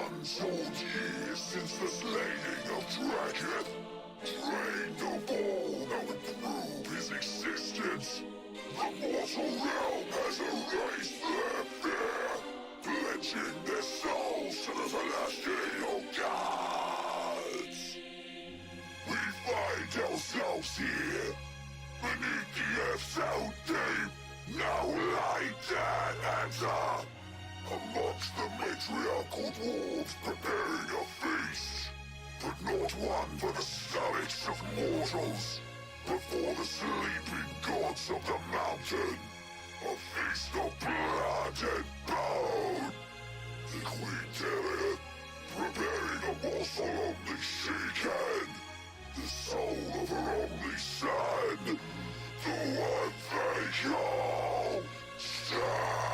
untold years since the slaying of Dragon, trained of all that would prove his existence. The mortal realm has erased their fear, pledging their souls to the celestial gods. We find ourselves here, beneath the earth's so deep. Now light and enter, amongst the matriarchal dwarves preparing a feast, but not one for the stomachs of mortals, but for the sleeping gods of the mountain, a feast of blood and bone. The Queen Deliath, preparing a morsel only she can, the soul of her only son, the one they call Sam.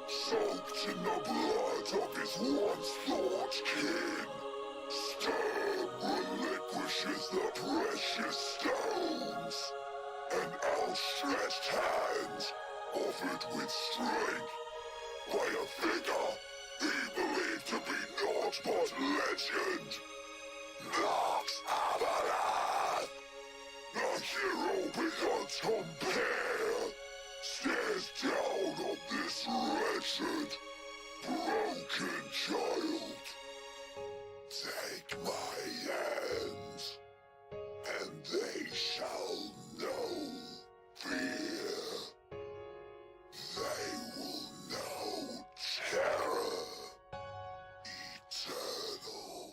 Soaked in the blood of his once thought kin, stern reliquity precious stones, and outstretched hands offered with strength by a figure he believed to be naught but legend. Nox Amarith, the hero beyond compare, stares down on this wretched, broken child. Take my hands, and they shall know fear. They will know terror eternal.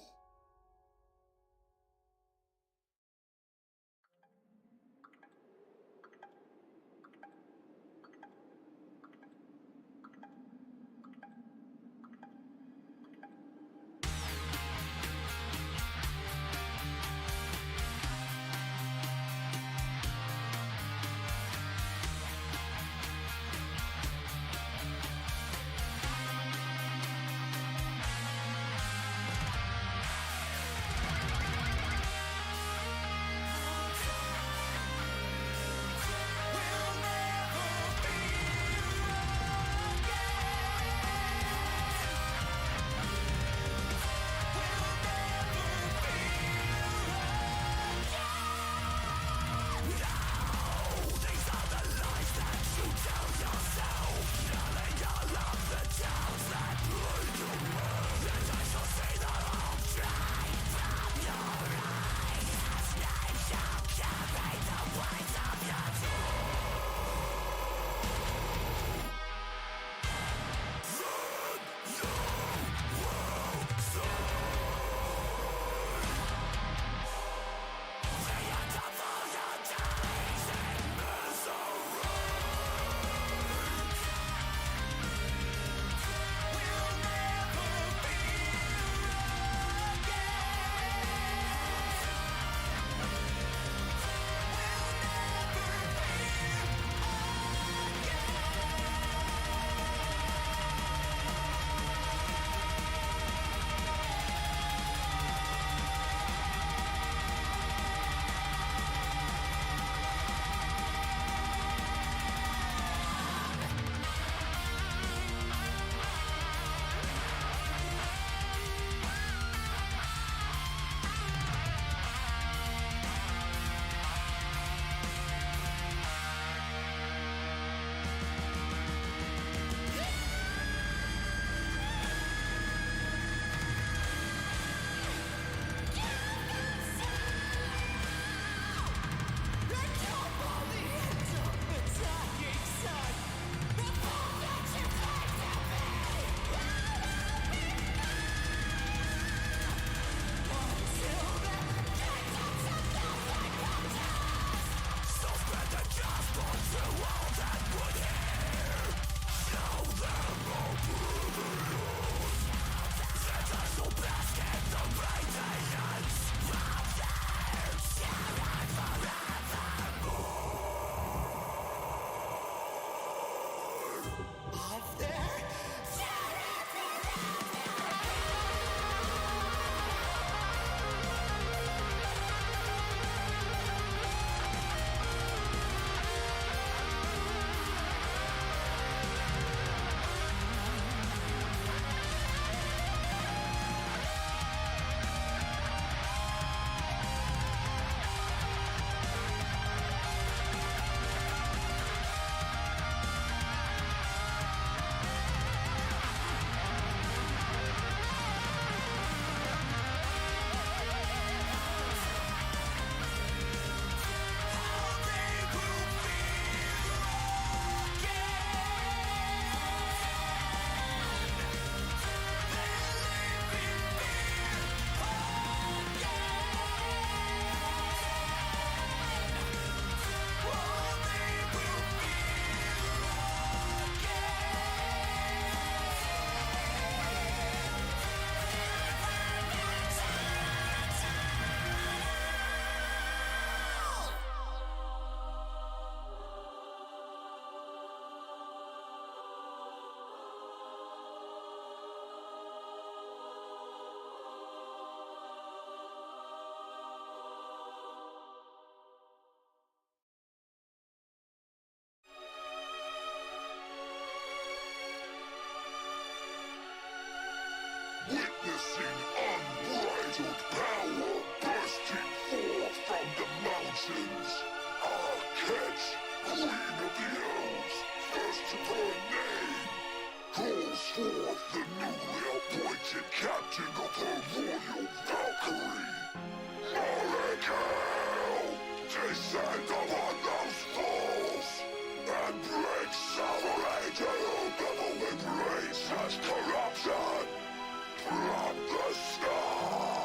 witnessing unbridled power bursting forth from the mountains. Our catch, queen of the elves, first to her name, calls forth the newly appointed captain of her royal Valkyrie. Marakel, descend upon those fools, and bring sovereign to your benevolent race as corruption from the sky.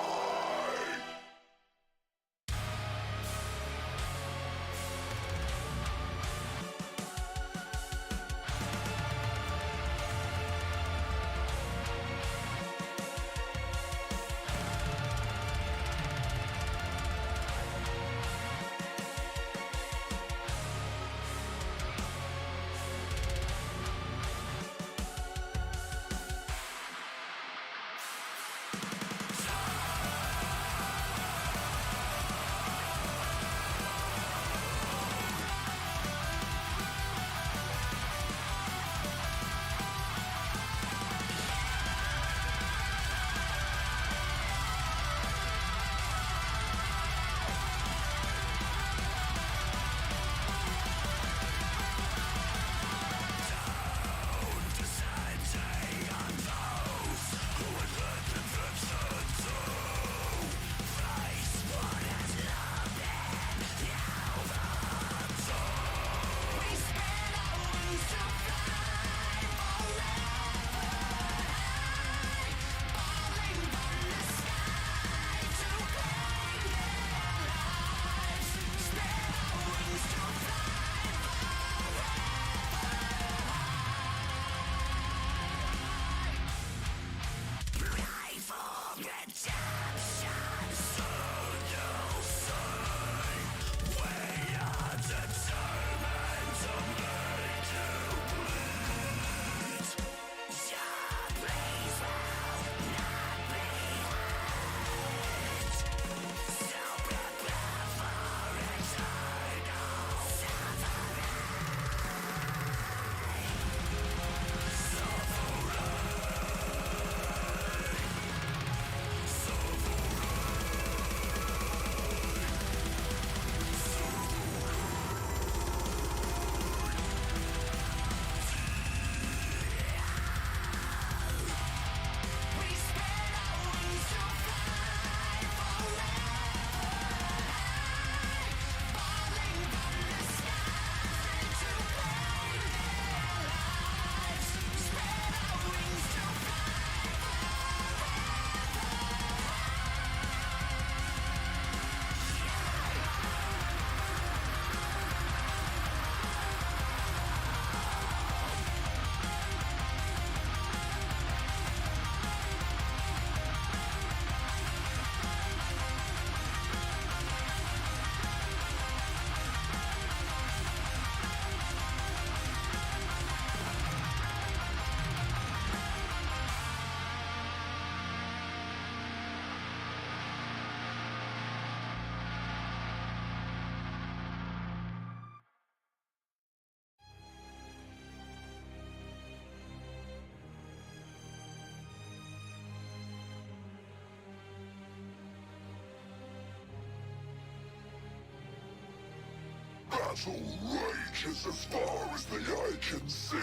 Battle rages as far as the eye can see.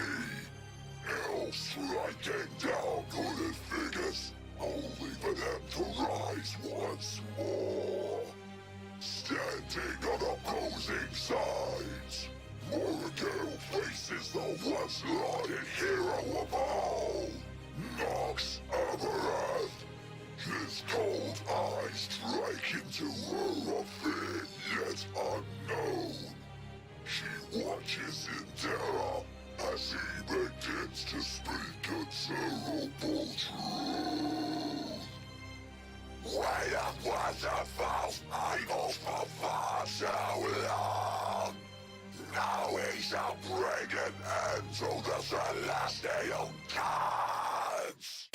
Elves striking down hooded figures, only for them to rise once more. Standing on opposing sides, Morrigan faces the once lauded hero of all, Nox Amareth. His cold eyes strike into her a fear yet unknown. She watches in terror as he begins to speak a terrible truth. We have worshipped false idols for far too long. Now he shall bring an end to the celestial gods.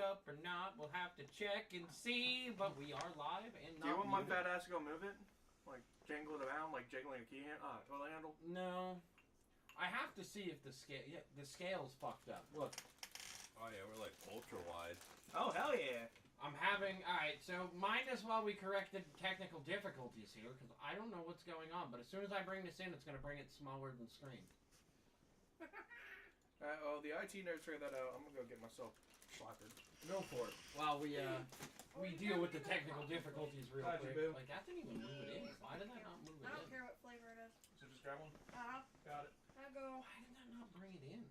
up or not. We'll have to check and see, but we are live and not Do you want my muted. fat ass to go move it? Like, jingle it around, like jiggling a key toilet handle? No. I have to see if the scale's fucked up. Look, Oh yeah, we're like ultra wide. Oh, hell yeah. I'm having... Alright, so mind us while we correct the technical difficulties here, because I don't know what's going on, but as soon as I bring this in, it's going to bring it smaller than screen. Alright, well, the IT nerds figured that out. I'm gonna go get myself slaughtered. Go for it. While we deal with the technical difficulties real How'd you quick. do? Like, that didn't even move it in. Why did that not move I it don't in? care what flavor it is. So just grab one? Uh-huh. Got it. I go. Why did that not bring it in?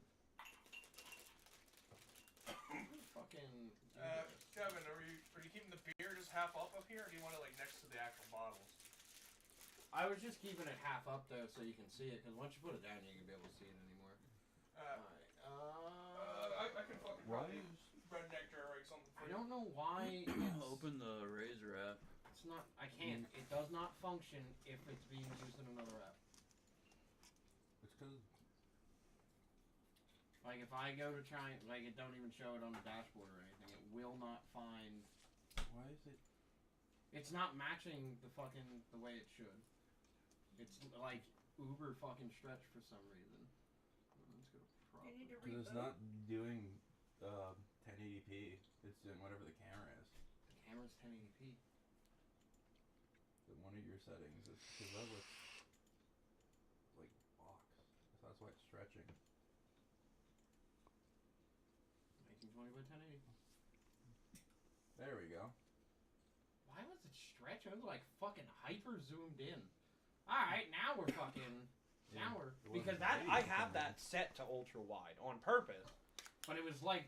Fucking... Kevin, are you keeping the beer just half up here, or do you want it like next to the actual bottles? I was just keeping it half up though so you can see it, because once you put it down, you can be able to see it anymore. Alright, I can fucking Why probably red nectar or something. I don't know why it's, Open the Razor app. it's not... I can't. It does not function if it's being used in another app. It's because Like, if I go to try... Like, it don't even show it on the dashboard or anything. It will not find... why is it? It's not matching the way it should. It's like uber fucking stretched for some reason. Let's go to You need to proper. Because it's reboot. not doing 1080p. It's doing whatever the camera is. The camera's 1080p. One of your settings is because that looks like box. So that's why it's stretching. 1920 by 1080. There we go. Why was it stretch? It was like fucking hyper zoomed in. Alright, now we're fucking... Now we're... It Because wasn't that ready I for have me. that set to ultra wide on purpose. But it was like...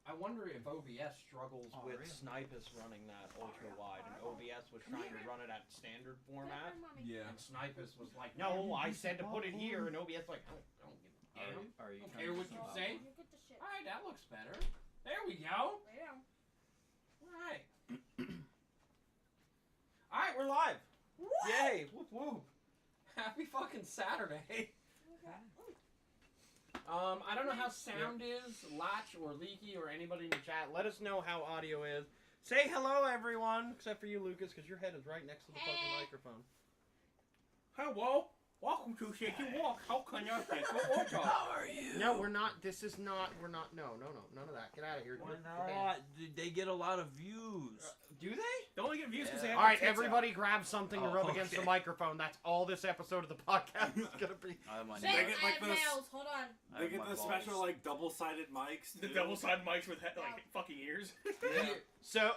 I wonder if OBS struggles with Snipus running that ultra wide, and OBS was trying to run it at standard format. Yeah. And Snipus was like, no, I said to put it here, and OBS like, I don't give a damn. Are you I don't trying care to what you stop? say. You get the shit. Alright, that looks better. There we go. Lay down. Alright. Alright, we're live. What? Yay. Whoop whoop. Happy fucking Saturday. I don't know how sound is, Latch or Leaky or anybody in the chat. Let us know how audio is. Say hello, everyone, except for you, Lucas, because your head is right next to the fucking microphone. Hello. Welcome to Shaky Walk. How can I take your order? How are you? No, we're not. This is not. We're not. No, none of that. Get out of here. Why You're banned. not? They get a lot of views. Do they? They only get views because they Yeah. have All right, their tits everybody grab something to Oh, rub against okay. the microphone. That's all this episode of the podcast is going to be. I have my Shit, They I get, like, have this- nails. Hold on. I They have get my the balls. special like double-sided mics. out. The too. double-sided mics with like fucking ears. Yeah. So,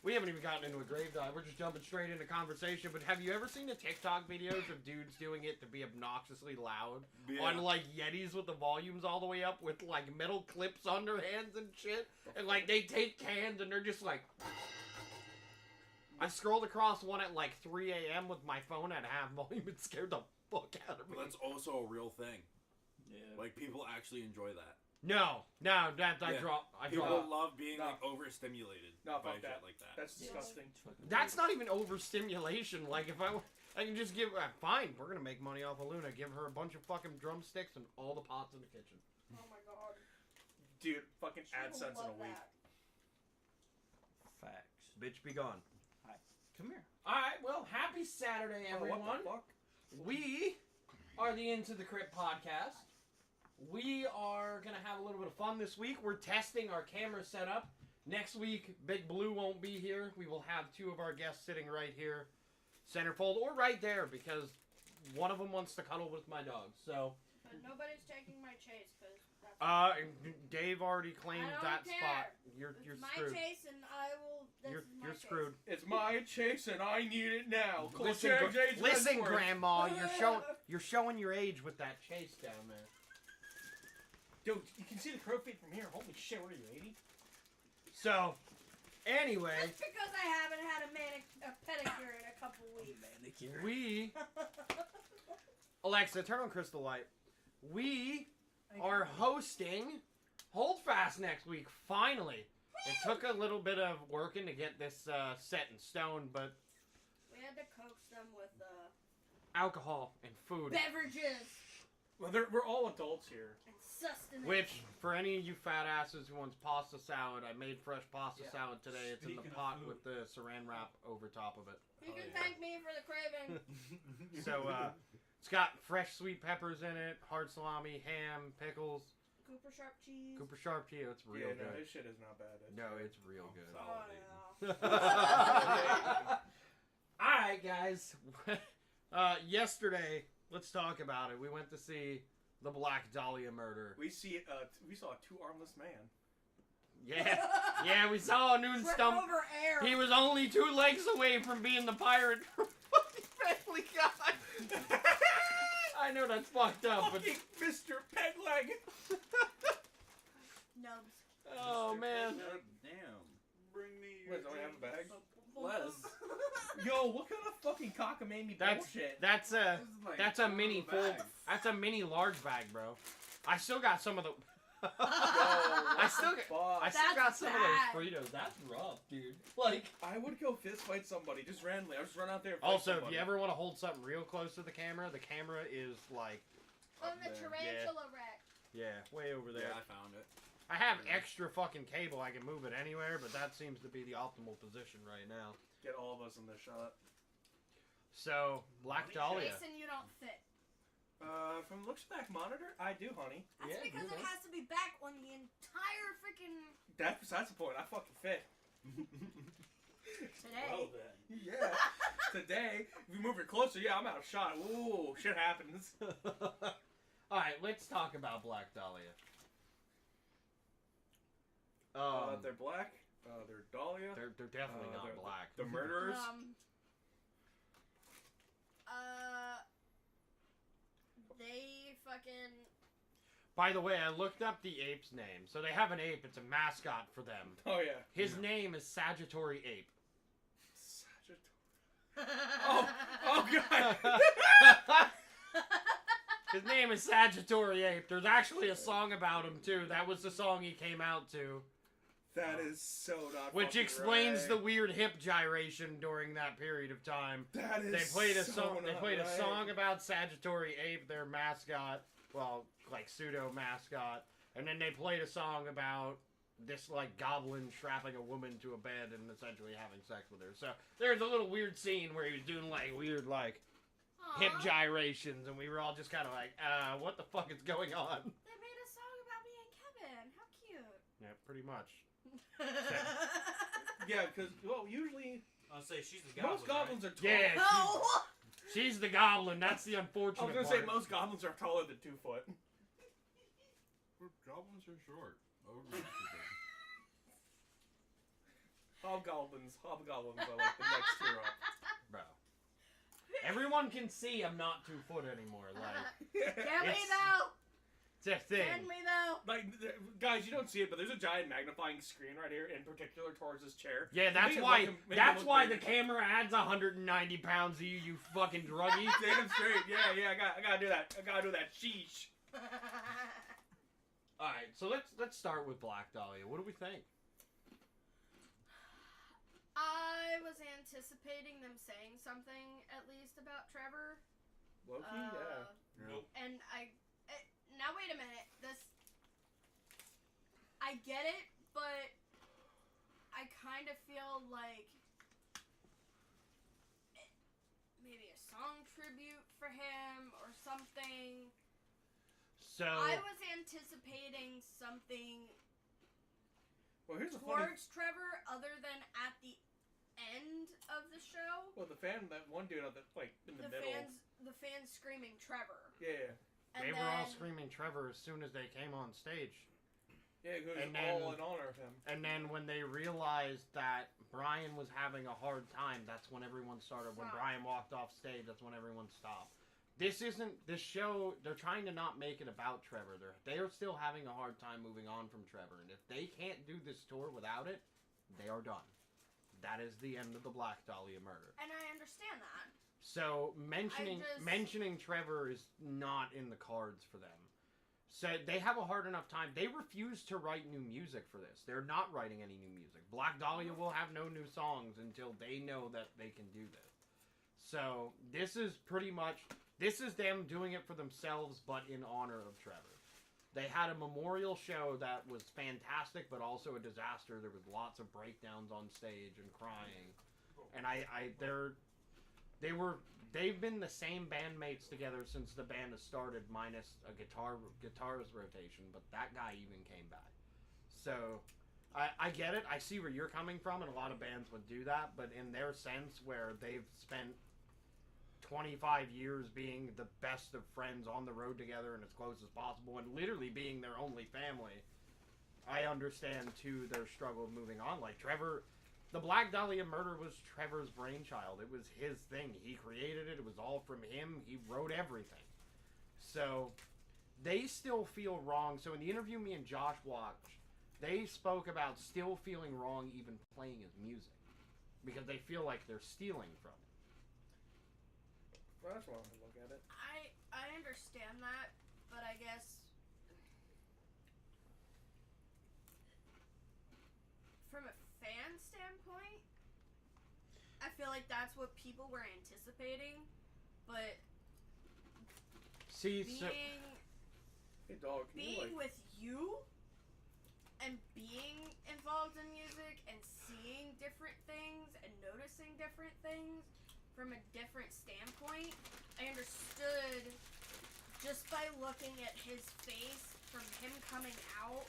we haven't even gotten into a grave dive. We're just jumping straight into conversation. But have you ever seen the TikTok videos of dudes doing it to be obnoxiously loud? Yeah. On, like, Yetis with the volumes all the way up with, like, metal clips on their hands and shit? And, like, they take cans and they're just like... I scrolled across one at, like, 3 a.m. with my phone at half volume and scared the fuck out of me. But that's also a real thing. Yeah. Like people actually enjoy that. No, I Yeah. draw. People love being No. like overstimulated No, by fuck that. shit like that. That's disgusting. That's not even overstimulation. Like, if I can just give... fine, we're gonna make money off of Luna. Give her a bunch of fucking drumsticks and all the pots in the kitchen. Oh my god. Dude, fucking She will AdSense in a love week. that. Facts. Bitch, be gone. Come here. Alright, well, happy Saturday, everyone. What the fuck? We are the Into the Crypt podcast. We are going to have a little bit of fun this week. We're testing our camera setup. Next week, Big Blue won't be here. We will have two of our guests sitting right here, centerfold, or right there, because one of them wants to cuddle with my dog. So, But nobody's taking my chase because that's Dave already claimed I don't that care. spot. You're it's my screwed. chase and I will. This You're is my chase. screwed. It's my chase and I need it now. Listen, listen, Grandma, you're showing your age with that chase down there. Dude, you can see the crow feet from here. Holy shit, what are you, 80? So, anyway, Just because I haven't had a pedicure in a couple weeks. Manicure. we Alexa, turn on Crystal Light. We are hosting Holdfast next week. Finally, it took a little bit of working to get this set in stone, but We had to coax them with alcohol and food. beverages. Well, we're all adults here. It's sustenance. Which, for any of you fat asses who wants pasta salad, I made fresh pasta salad today. It's in the Speaking of pot food. with the saran wrap over top of it. You can yeah. thank me for the craving. So, it's got fresh sweet peppers in it, hard salami, ham, pickles, Cooper Sharp cheese. Cooper Sharp cheese. It's real No, good. this shit is not bad. No, it's real Oh, good. solid. Oh, yeah. Alright, guys. Yesterday, let's talk about it. We went to see the Black Dahlia murder. We saw a two armless man. Yeah, we saw a noon Trip stump. over air. He was only 2 legs away from being the pirate from fucking Family Guy. I know that's fucked up, but Fucking Mr. Pegleg. Nubs. oh man. Damn. Bring me. Wait, don't we have a bag? Les. Yo, what kind of fucking cockamamie bullshit? That's a that's a mini full. bag. That's a mini large bag, bro. I still got some of the. I still got some bad. of those Fritos. That's rough, dude. Like. I would go fist fight somebody just randomly. I would just run out there. And fight Also, somebody. if you ever want to hold something real close to the camera is like, On Up the there. tarantula wreck. yeah, way over there. Yeah, I found it. I have extra fucking cable. I can move it anywhere, but that seems to be the optimal position right now. Get all of us in this shot. So, Black Dahlia. Jason, you don't fit. From looks back monitor, I do, honey. That's Yeah, because you it know. has to be back on the entire freaking That's besides the point. I fucking fit. today. Well then. Yeah. Today, if we move it closer, yeah, I'm out of shot. Ooh, shit happens. Alright, let's talk about Black Dahlia. They're black. They're Dahlia. They're definitely not they're black. The murderers. They fucking. By the way, I looked up the ape's name. So they have an ape. It's a mascot for them. Oh yeah. His name is Sagittary Ape. Oh god. His name is Sagittary Ape. There's actually a song about him too. That was the song he came out to, That is so not. which fucking explains right. the weird hip gyration during that period of time. That is. They played a so song. They not played a right. song about Sagittary Ape, their mascot. Well, like pseudo mascot, and then they played a song about this like goblin strapping a woman to a bed and essentially having sex with her. So there's a little weird scene where he was doing like weird like hip Aw, gyrations, and we were all just kind of like, what the fuck is going on? They made a song about me and Kevin. How cute. Yeah, pretty much. Yeah, because well, usually I'll say she's the goblin. most goblins are tall. Yeah, No. she's the goblin. That's the I unfortunate was gonna part. say most goblins are taller than 2 foot. Goblins are short. Hobgoblins are like the next tier up. Bro. Everyone can see I'm not 2 foot anymore. Like, Can we It's- though? it's a thing. Can we though? Like, guys, you don't see it, but there's a giant magnifying screen right here, in particular towards this chair. Yeah, that's Make it why. look- make it That's look why big. the camera adds 190 pounds of you, you fucking druggie. Damn straight. Yeah, I gotta do that. I gotta do that. Sheesh. All right, so let's start with Black Dahlia. What do we think? I was anticipating them saying something at least about Trevor. Loki, yeah. Nope. And now wait a minute. I get it, but I kind of feel like maybe a song tribute for him or something. So I was anticipating something Well, here's a funny. towards Trevor other than at the end of the show. Well, that one dude on the like in the middle. The fans screaming Trevor. Yeah, And they then, were all screaming Trevor as soon as they came on stage. yeah, it was And then- all in honor of him. And then when they realized that Brian was having a hard time, that's when everyone started. When Stop. Brian walked off stage, that's when everyone stopped. This show, they're trying to not make it about Trevor. They are still having a hard time moving on from Trevor. And if they can't do this tour without it, they are done. That is the end of the Black Dahlia murder. And I understand that. So mentioning Trevor is not in the cards for them. So they have a hard enough time. They refuse to write new music for this. They're not writing any new music. Black Dahlia will have no new songs until they know that they can do this. So this is pretty much This is them doing it for themselves, but in honor of Trevor. They had a memorial show that was fantastic, but also a disaster. There was lots of breakdowns on stage and crying, and they've been the same bandmates together since the band has started, minus a guitarist rotation. But that guy even came back. So I get it. I see where you're coming from, and a lot of bands would do that. But in their sense, where they've spent 25 years being the best of friends on the road together and as close as possible, and literally being their only family, I understand too their struggle of moving on. Like Trevor, the Black Dahlia murder was Trevor's brainchild. It was his thing. He created it. It was all from him. He wrote everything. So they still feel wrong. So in the interview me and Josh watched, they spoke about still feeling wrong even playing his music because they feel like they're stealing from it. Well, that's one way to look at it. I understand that, but I guess from a fan standpoint, I feel like that's what people were anticipating, but See, being so Hey, dog, can you, being like... with you and being involved in music and seeing different things and noticing different things from a different standpoint, I understood just by looking at his face from him coming out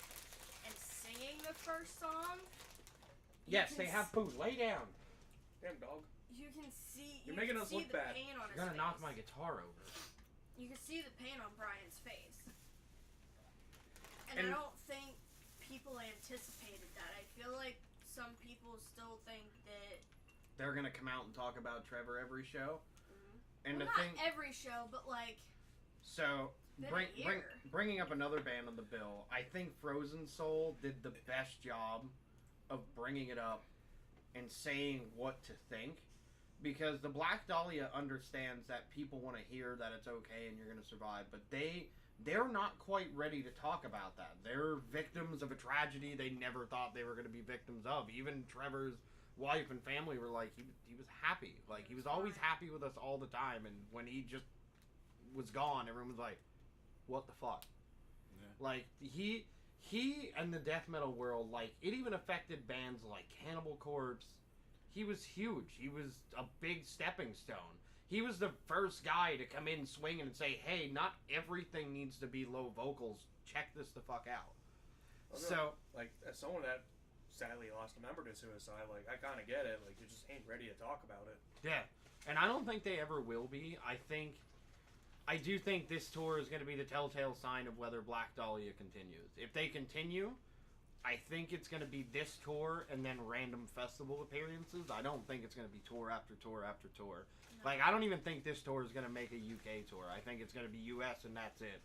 and singing the first song. yes, they have food. Lay down. Damn, dog. You can see. You're you making can us see look the bad. pain on his You're gonna face. knock my guitar over. You can see the pain on Brian's face, and And- I don't think people anticipated that. I feel like some people still think that. They're gonna come out and talk about Trevor every show. And Well, the not thing, every show, but like. so Been a year. bringing up another band on the bill, I think Frozen Soul did the best job of bringing it up and saying what to think, because the Black Dahlia understands that people want to hear that it's okay and you're gonna survive, but they're not quite ready to talk about that. They're victims of a tragedy they never thought they were gonna be victims of. Even Trevor's wife and family were like, he was happy. Like, he was always happy with us all the time, and when he just was gone, everyone was like, what the fuck? Yeah. Like, he and the death metal world, like, it even affected bands like Cannibal Corpse. He was huge. He was a big stepping stone. He was the first guy to come in swinging and say, hey, not everything needs to be low vocals. Check this the fuck out. Okay. So, Like, as someone that sadly lost a member to suicide, like, I kind of get it. Like, you just ain't ready to talk about it. yeah. And I don't think they ever will be. I do think this tour is going to be the telltale sign of whether Black Dahlia continues. If they continue, I think it's going to be this tour and then random festival appearances. I don't think it's going to be tour after tour after tour. No. Like, I don't even think this tour is going to make a UK tour. I think it's going to be US and that's it.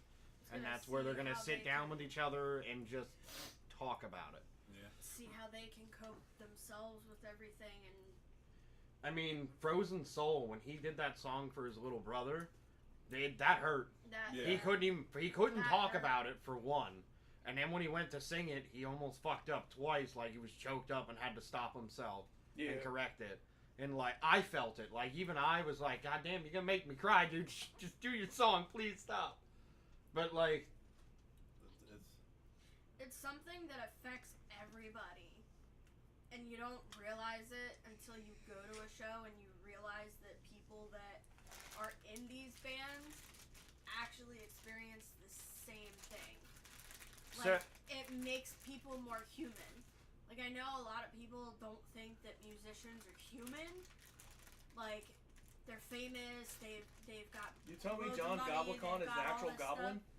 And gonna that's where they're see going to how sit they down can- with each other and just talk about it. See how they can cope themselves with everything, and I mean, Frozen Soul, when he did that song for his little brother, that hurt. that. Yeah. He couldn't That talk hurt. about it for one. And then when he went to sing it, he almost fucked up twice, like he was choked up and had to stop himself and correct it. And like, I felt it. Like, even I was like, God damn, you're gonna make me cry, dude. Just do your song, please stop. But like, It's something that affects everybody, and you don't realize it until you go to a show and you realize that people that are in these bands actually experience the same thing. So- Like, it makes people more human. Like, I know a lot of people don't think that musicians are human. Like, they're famous, they've got You tell me loads John of money, Gobblecon they've is got an all actual this goblin? stuff.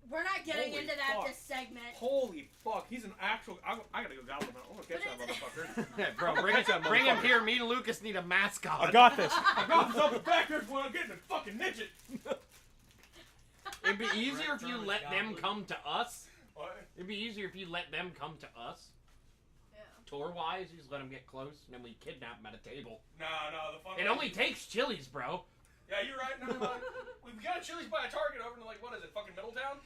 We're not getting Holy into that fuck. this segment. Holy fuck, he's an actual... I gotta go goblin now. I'm gonna catch that But motherfucker. bro, bring him here. Me and Lucas need a mascot. I got this up the back there when I'm getting a fucking midget. It'd be easier if you German let them goblin. come to us. What? It'd be easier if you let them come to us. Yeah. Tour-wise, you just let them get close, and then we kidnap them at a table. No, the fun It only takes Chili's, bro. Yeah, you're right. No. We got Chili's by a Target over in, like, what is it, fucking Middletown?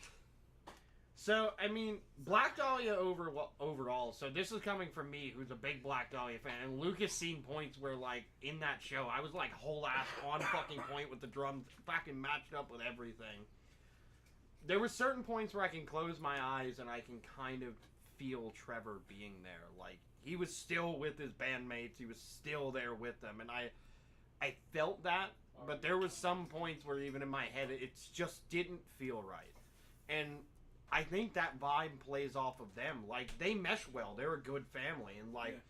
So, I mean, Black Dahlia overall, so this is coming from me, who's a big Black Dahlia fan, and Lucas seen points where, like, in that show, I was, like, whole ass on fucking point with the drums, fucking matched up with everything. There were certain points where I can close my eyes and I can kind of feel Trevor being there. Like, he was still with his bandmates, he was still there with them, and I felt that, but there was some points where even in my head, it just didn't feel right. And I think that vibe plays off of them. Like, they mesh well. They're a good family. And, like,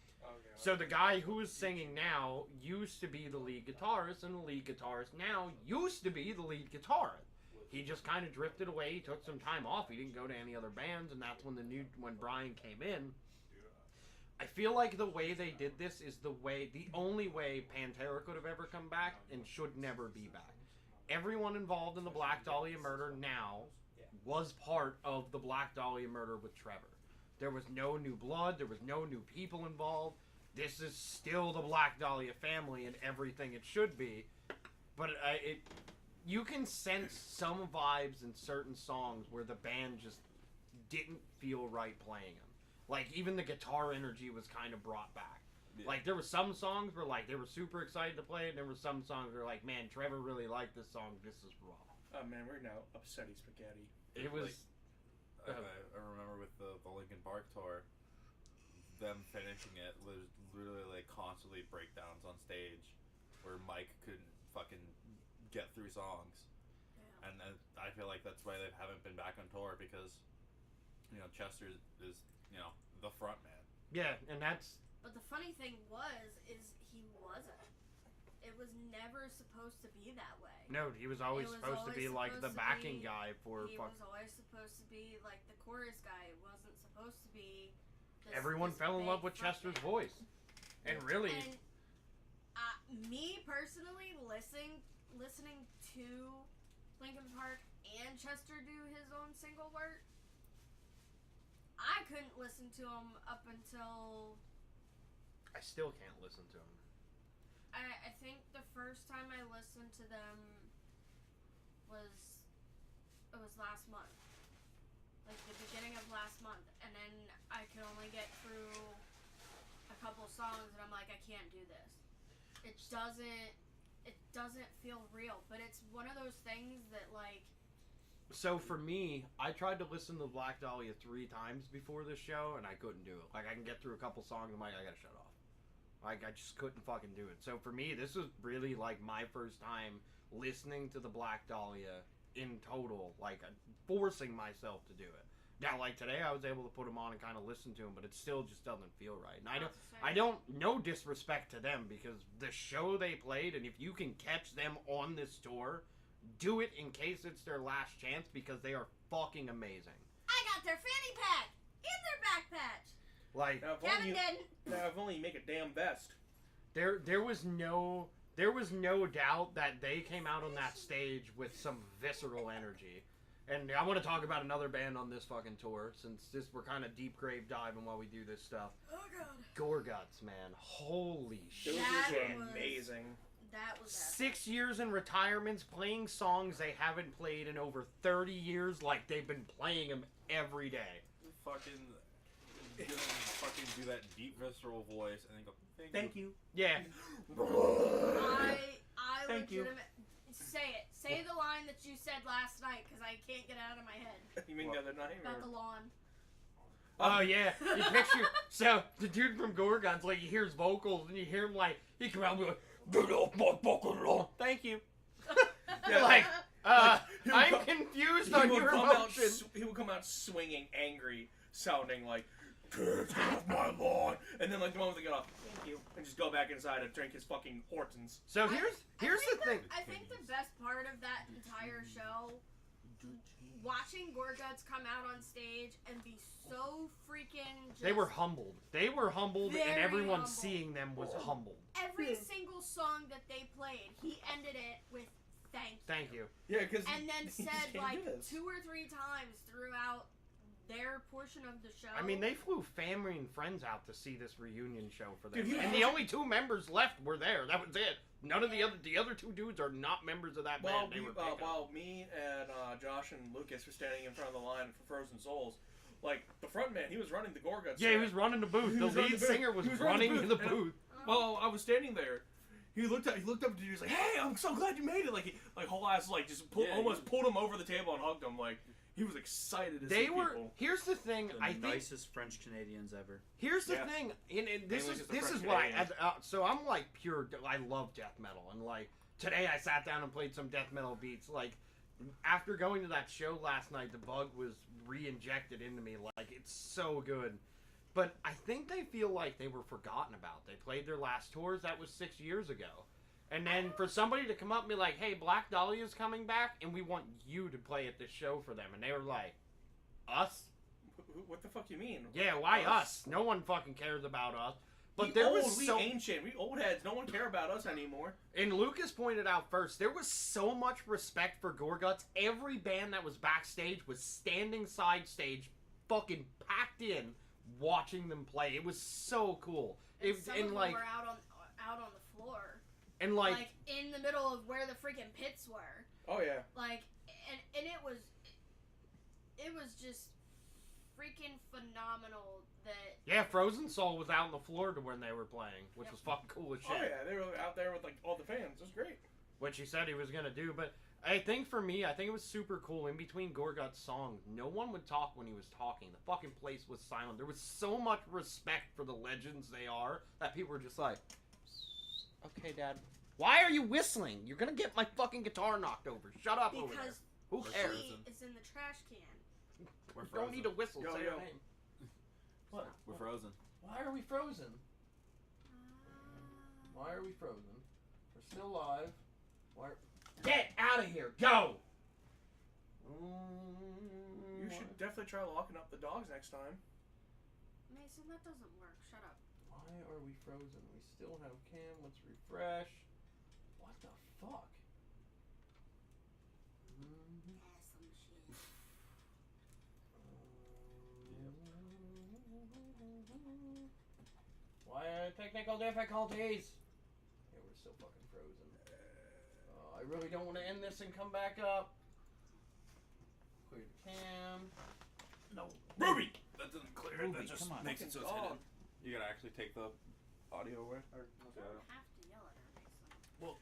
so the guy who is singing now used to be the lead guitarist, and the lead guitarist now used to be the lead guitarist. He just kind of drifted away. He took some time off. He didn't go to any other bands, and that's when Brian came in. I feel like the way they did this is the only way Pantera could have ever come back and should never be back. Everyone involved in the Black Dahlia murder now was part of the Black Dahlia murder with Trevor. There was no new blood. There was no new people involved. This is still the Black Dahlia family and everything it should be. But you can sense some vibes in certain songs where the band just didn't feel right playing them. Like, even the guitar energy was kind of brought back. Yeah. Like, there were some songs where, like, they were super excited to play it, and there were some songs where, like, man, Trevor really liked this song. This is raw. Oh, man, we're now upsetty spaghetti. It was... Like, I remember with the Linkin Park tour, them finishing it was literally, like, constantly breakdowns on stage where Mike couldn't fucking get through songs. Yeah. And I feel like that's why they haven't been back on tour, because, you know, Chester is, you know, the front man. Yeah, and that's... But the funny thing is he wasn't. It was never supposed to be that way. No, he was always supposed to be like the backing guy for... He was always supposed to be like the chorus guy. It wasn't supposed to be... Everyone fell in love with Chester's voice. And really... And, me personally, listening to Linkin Park and Chester do his own single work, I couldn't listen to him up until... I still can't listen to him. I think the first time I listened to them was last month. Like, the beginning of last month. And then I could only get through a couple songs, and I'm like, I can't do this. It doesn't feel real. But it's one of those things that, like... So for me, I tried to listen to Black Dahlia 3 times before this show, and I couldn't do it. Like, I can get through a couple songs, I'm like, I gotta shut off. Like, I just couldn't fucking do it. So for me, this was really, like, my first time listening to the Black Dahlia in total, like, forcing myself to do it. Now, like, today I was able to put them on and kind of listen to them, but it still just doesn't feel right. And I don't, no disrespect to them, because the show they played, and if you can catch them on this tour... Do it in case it's their last chance, because they are fucking amazing. I got their fanny pack in their back patch. Like, Kevin didn't. Now, if only you make a damn vest. There was no doubt that they came out on that stage with some visceral energy. And I want to talk about another band on this fucking tour, since we're kind of deep grave diving while we do this stuff. Oh god. Gorguts, man. Holy shit. Those were amazing. That was epic. 6 years in retirements, playing songs they haven't played in over 30 years, like they've been playing them every day. Fucking do that deep visceral voice and then go, thank you. Yeah. I Thank you. Say it. Say the line that you said last night, because I can't get it out of my head. You mean the other night? About the lawn. Oh yeah, you picture, so the dude from Gorguts, like, you hear his vocals and you hear him like, he come out and be like, get off my fucking lawn. Thank you. Yeah, like, I'm come- confused on your emotion. He would come out swinging, angry, sounding like, get off my lawn. And then, like, the moment they get off, thank you, and just go back inside and drink his fucking Hortons. So here's the thing. I think the best part of that entire show, watching Gorguts come out on stage and be so freaking just... They were humbled. They were humbled, and Very everyone humbled. seeing them was humbled. Every single song that they played, he ended it with thank you. Thank you. Yeah, because And then said, like, 2 or 3 times throughout their portion of the show. I mean, they flew family and friends out to see this reunion show for them. Dude, and the only 2 members left were there. That was it. None of the other two dudes are not members of that While, band. They we, were pickup. while me and Josh and Lucas were standing in front of the line for Frozen Souls, like, the front man, he was running the Gorguts. Yeah, he was running the booth. He The was running lead the booth. singer was He was running running the the booth, and booth. Well, I was standing there. He looked up to me. He was like, "Hey, I'm so glad you made it!" Like whole ass like just almost pulled him over the table and hugged him. Like he was excited to They see were. people. Here's the thing. The I think. nicest French Canadians ever. Here's the Yeah. thing. And this Mainly is just the this French is what I. Canadians. So I'm like pure. I love death metal, and like today I sat down and played some death metal beats. Like after going to that show last night, the bug was re-injected into me. Like it's so good. But I think they feel like they were forgotten about. They played their last tours. That was 6 years ago. And then for somebody to come up and be like, hey, Black Dahlia's coming back, and we want you to play at this show for them. And they were like, us? What the fuck you mean? Yeah, why us? No one fucking cares about us. But we there old, was we so... ancient, we old heads. No one care about us anymore. And Lucas pointed out first, there was so much respect for Gorguts. Every band that was backstage was standing side stage, fucking packed in, watching them play. It was so cool. And It, some and of them like, were out on the floor, and like in the middle of where the freaking pits were. Oh yeah. Like, and it was just freaking phenomenal that. yeah, Frozen Soul was out on the floor to when they were playing, which was fucking cool as shit. Oh yeah, they were out there with like all the fans. It was great. Which he said he was gonna do. But I think for me, I think it was super cool. In between Gorgut's songs, no one would talk when he was talking. The fucking place was silent. There was so much respect for the legends they are that people were just like, "Okay, Dad, why are you whistling? You're gonna get my fucking guitar knocked over. Shut up over there. Because Who cares? he is in the trash can. We're You frozen. don't need to whistle. Yo, Say yo. your name. What? We're frozen. Why are we frozen? Why are we frozen? We're still alive. Why? Get out of here! Go! You should definitely try locking up the dogs next time. Mason, that doesn't work. Shut up. Why are we frozen? We still have Cam. Let's refresh. What the fuck? Awesome shit. Why technical difficulties? Yeah, we're still fucking frozen. I really don't want to end this and come back up. Clear the cam. No. Ruby. That doesn't clear Ruby, it. That just come on. makes it so it's Fucking hidden. You gotta actually take the audio away. Or, You okay, don't have to yell at her, Mason.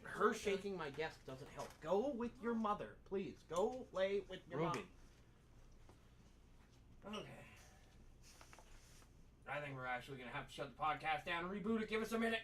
Her shaking my desk doesn't help. Go with your mother, please. Go play with your Ruby. mom. Okay. I think we're actually gonna have to shut the podcast down and reboot it. Give us a minute.